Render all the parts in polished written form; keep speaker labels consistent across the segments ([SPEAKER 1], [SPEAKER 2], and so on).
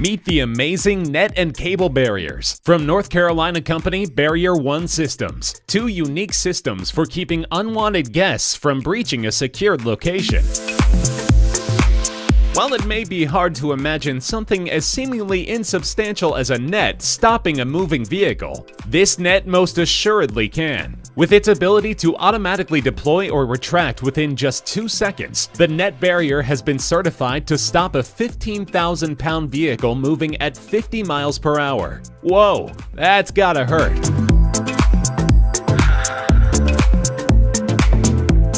[SPEAKER 1] Meet the amazing net and cable barriers from North Carolina company Barrier One Systems. Two unique systems for keeping unwanted guests from breaching a secured location. While it may be hard to imagine something as seemingly insubstantial as a net stopping a moving vehicle, this net most assuredly can. With its ability to automatically deploy or retract within just 2 seconds, the net barrier has been certified to stop a 15,000-pound vehicle moving at 50 miles per hour. Whoa, that's gotta hurt.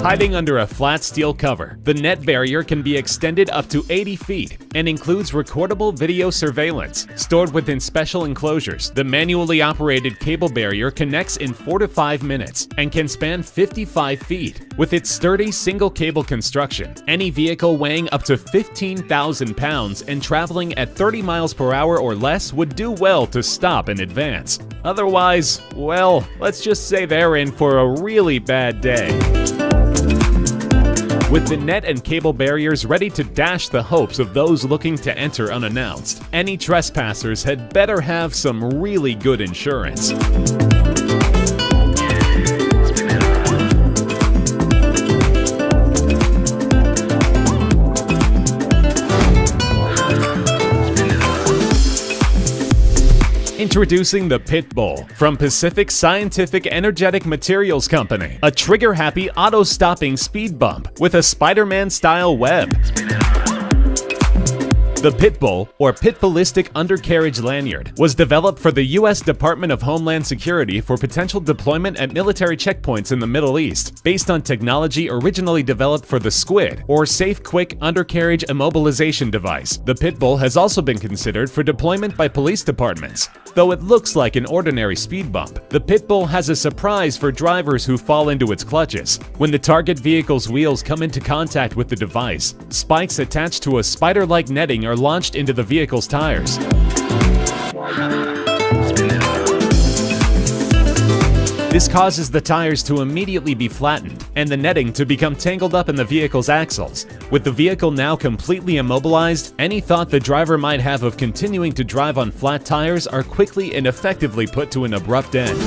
[SPEAKER 1] Hiding under a flat steel cover, the net barrier can be extended up to 80 feet and includes recordable video surveillance. Stored within special enclosures, the manually operated cable barrier connects in 4 to 5 minutes and can span 55 feet. With its sturdy single cable construction, any vehicle weighing up to 15,000 pounds and traveling at 30 miles per hour or less would do well to stop in advance. Otherwise, well, let's just say they're in for a really bad day. With the net and cable barriers ready to dash the hopes of those looking to enter unannounced, any trespassers had better have some really good insurance. Introducing the Pit Bull from Pacific Scientific Energetic Materials Company, a trigger-happy auto-stopping speed bump with a Spider-Man-style web. The Pit Bull, or Pit Ballistic Undercarriage Lanyard, was developed for the U.S. Department of Homeland Security for potential deployment at military checkpoints in the Middle East, based on technology originally developed for the SQUID, or Safe Quick Undercarriage Immobilization Device. The Pit Bull has also been considered for deployment by police departments. Though it looks like an ordinary speed bump, the Pit Bull has a surprise for drivers who fall into its clutches. When the target vehicle's wheels come into contact with the device, spikes attached to a spider-like netting are launched into the vehicle's tires. This causes the tires to immediately be flattened and the netting to become tangled up in the vehicle's axles. With the vehicle now completely immobilized, any thought the driver might have of continuing to drive on flat tires are quickly and effectively put to an abrupt end.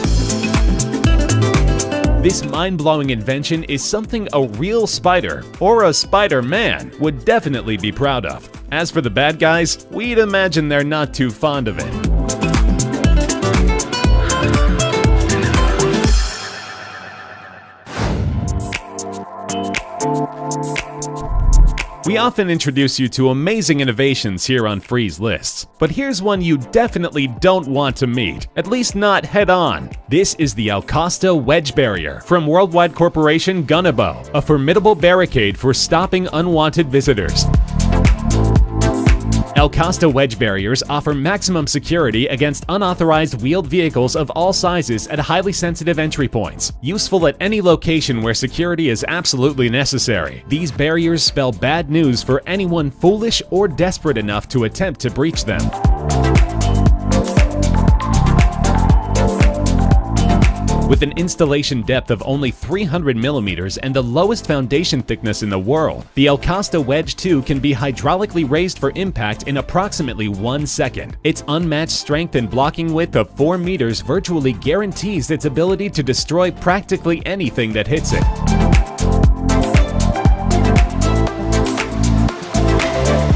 [SPEAKER 1] This mind-blowing invention is something a real spider, or a Spider-Man, would definitely be proud of. As for the bad guys, we'd imagine they're not too fond of it. We often introduce you to amazing innovations here on Freeze Lists, but here's one you definitely don't want to meet, at least not head-on. This is the ELKOSTA Wedge Barrier from worldwide corporation Gunnebo, a formidable barricade for stopping unwanted visitors. ELKOSTA wedge barriers offer maximum security against unauthorized wheeled vehicles of all sizes at highly sensitive entry points. Useful at any location where security is absolutely necessary, these barriers spell bad news for anyone foolish or desperate enough to attempt to breach them. With an installation depth of only 300 millimeters and the lowest foundation thickness in the world, the ELKOSTA Wedge 2 can be hydraulically raised for impact in approximately 1 second. Its unmatched strength and blocking width of 4 meters virtually guarantees its ability to destroy practically anything that hits it.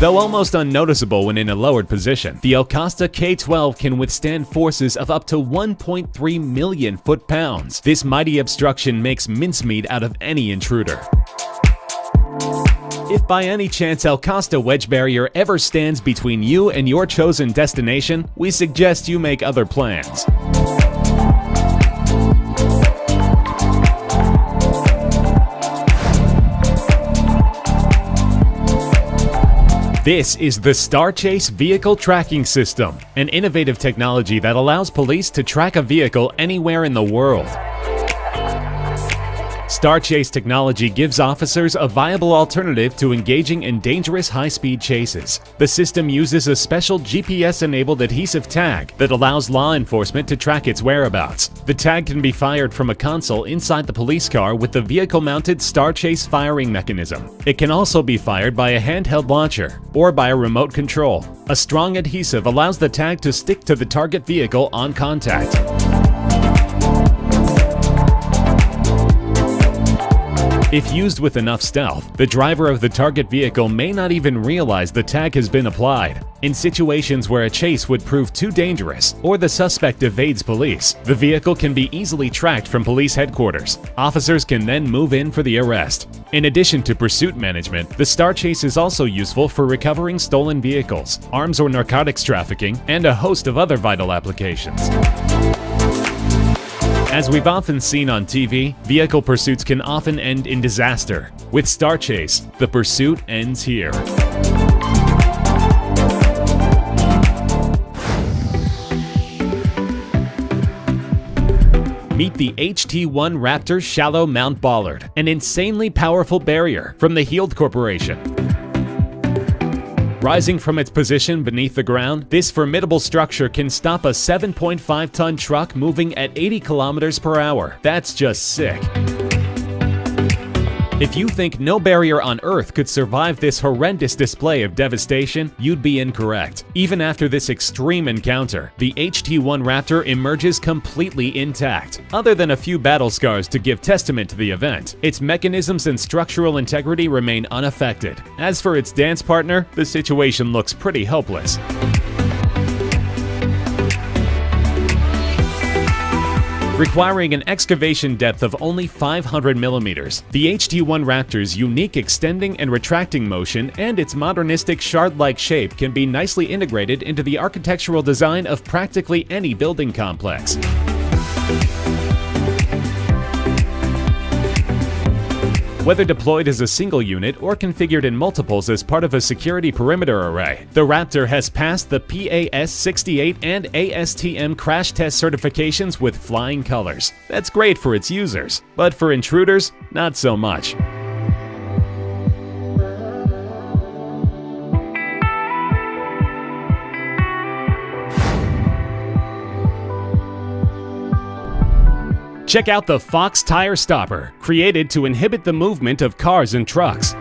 [SPEAKER 1] Though almost unnoticeable when in a lowered position, the ELKOSTA K12 can withstand forces of up to 1.3 million foot-pounds. This mighty obstruction makes mincemeat out of any intruder. If by any chance ELKOSTA Wedge Barrier ever stands between you and your chosen destination, we suggest you make other plans. This is the STARCHASE Vehicle Tracking System, an innovative technology that allows police to track a vehicle anywhere in the world. STARCHASE technology gives officers a viable alternative to engaging in dangerous high-speed chases. The system uses a special GPS-enabled adhesive tag that allows law enforcement to track its whereabouts. The tag can be fired from a console inside the police car with the vehicle-mounted STARCHASE firing mechanism. It can also be fired by a handheld launcher or by a remote control. A strong adhesive allows the tag to stick to the target vehicle on contact. If used with enough stealth, the driver of the target vehicle may not even realize the tag has been applied. In situations where a chase would prove too dangerous or the suspect evades police, the vehicle can be easily tracked from police headquarters. Officers can then move in for the arrest. In addition to pursuit management, the STARCHASE is also useful for recovering stolen vehicles, arms or narcotics trafficking, and a host of other vital applications. As we've often seen on TV, vehicle pursuits can often end in disaster. With STARCHASE, the pursuit ends here. Meet the HT1 RAPTOR Shallow Mount Bollard, an insanely powerful barrier from the Heald Corporation. Rising from its position beneath the ground, this formidable structure can stop a 7.5-ton truck moving at 80 kilometers per hour. That's just sick. If you think no barrier on Earth could survive this horrendous display of devastation, you'd be incorrect. Even after this extreme encounter, the HT1 RAPTOR emerges completely intact. Other than a few battle scars to give testament to the event, its mechanisms and structural integrity remain unaffected. As for its dance partner, the situation looks pretty hopeless. Requiring an excavation depth of only 500 millimeters, the HT1 RAPTOR's unique extending and retracting motion and its modernistic shard-like shape can be nicely integrated into the architectural design of practically any building complex. Whether deployed as a single unit or configured in multiples as part of a security perimeter array, the RAPTOR has passed the PAS-68 and ASTM crash test certifications with flying colors. That's great for its users, but for intruders, not so much. Check out the Fox Tire Stopper, created to inhibit the movement of cars and trucks.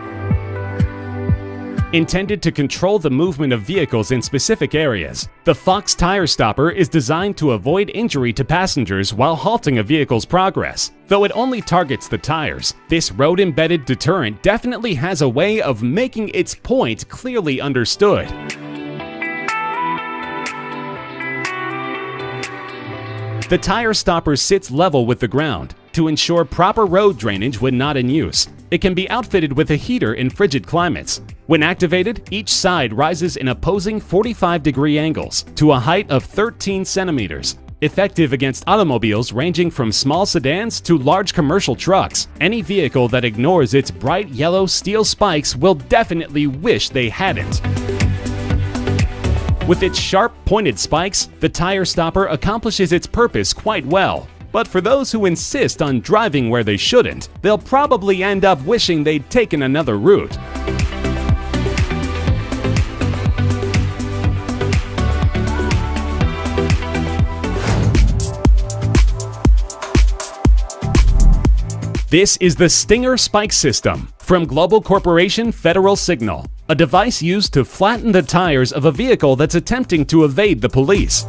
[SPEAKER 1] Intended to control the movement of vehicles in specific areas, the Fox Tire Stopper is designed to avoid injury to passengers while halting a vehicle's progress. Though it only targets the tires, this road-embedded deterrent definitely has a way of making its point clearly understood. The tire stopper sits level with the ground to ensure proper road drainage when not in use. It can be outfitted with a heater in frigid climates. When activated, each side rises in opposing 45-degree angles to a height of 13 centimeters. Effective against automobiles ranging from small sedans to large commercial trucks. Any vehicle that ignores its bright yellow steel spikes will definitely wish they hadn't. With its sharp, pointed spikes, the tire stopper accomplishes its purpose quite well. But for those who insist on driving where they shouldn't, they'll probably end up wishing they'd taken another route. This is the Stinger Spike System from Global Corporation Federal Signal, a device used to flatten the tires of a vehicle that's attempting to evade the police.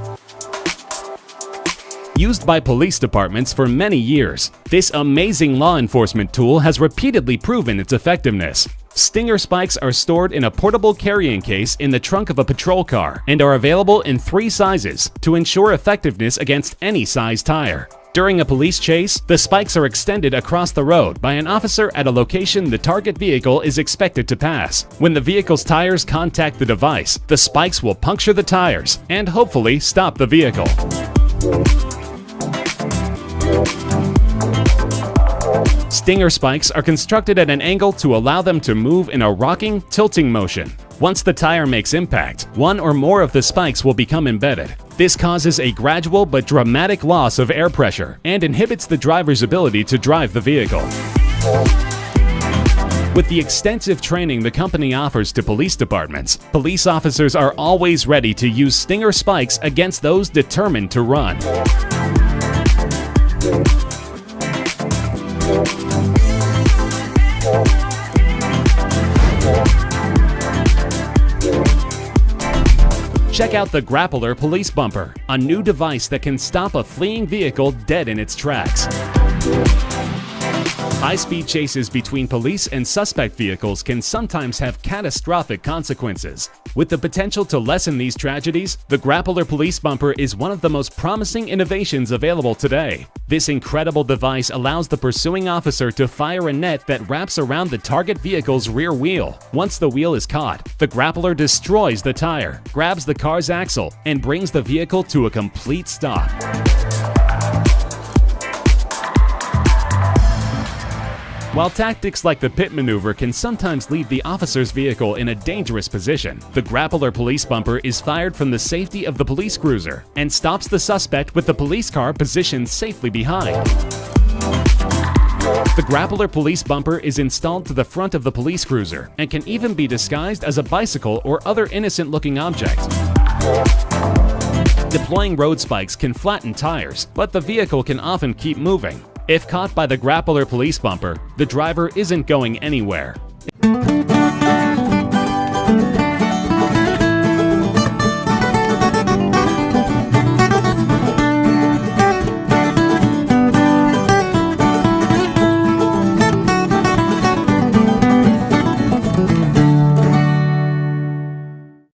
[SPEAKER 1] Used by police departments for many years, this amazing law enforcement tool has repeatedly proven its effectiveness. Stinger spikes are stored in a portable carrying case in the trunk of a patrol car and are available in 3 sizes to ensure effectiveness against any size tire. During a police chase, the spikes are extended across the road by an officer at a location the target vehicle is expected to pass. When the vehicle's tires contact the device, the spikes will puncture the tires and hopefully stop the vehicle. Stinger spikes are constructed at an angle to allow them to move in a rocking, tilting motion. Once the tire makes impact, one or more of the spikes will become embedded. This causes a gradual but dramatic loss of air pressure and inhibits the driver's ability to drive the vehicle. With the extensive training the company offers to police departments, police officers are always ready to use stinger spikes against those determined to run. Check out the GRAPPLER police bumper, a new device that can stop a fleeing vehicle dead in its tracks. High-speed chases between police and suspect vehicles can sometimes have catastrophic consequences. With the potential to lessen these tragedies, the GRAPPLER police bumper is one of the most promising innovations available today. This incredible device allows the pursuing officer to fire a net that wraps around the target vehicle's rear wheel. Once the wheel is caught, the GRAPPLER destroys the tire, grabs the car's axle, and brings the vehicle to a complete stop. While tactics like the pit maneuver can sometimes leave the officer's vehicle in a dangerous position, the GRAPPLER police bumper is fired from the safety of the police cruiser and stops the suspect with the police car positioned safely behind. The GRAPPLER police bumper is installed to the front of the police cruiser and can even be disguised as a bicycle or other innocent-looking object. Deploying road spikes can flatten tires, but the vehicle can often keep moving. If caught by the GRAPPLER police bumper, the driver isn't going anywhere.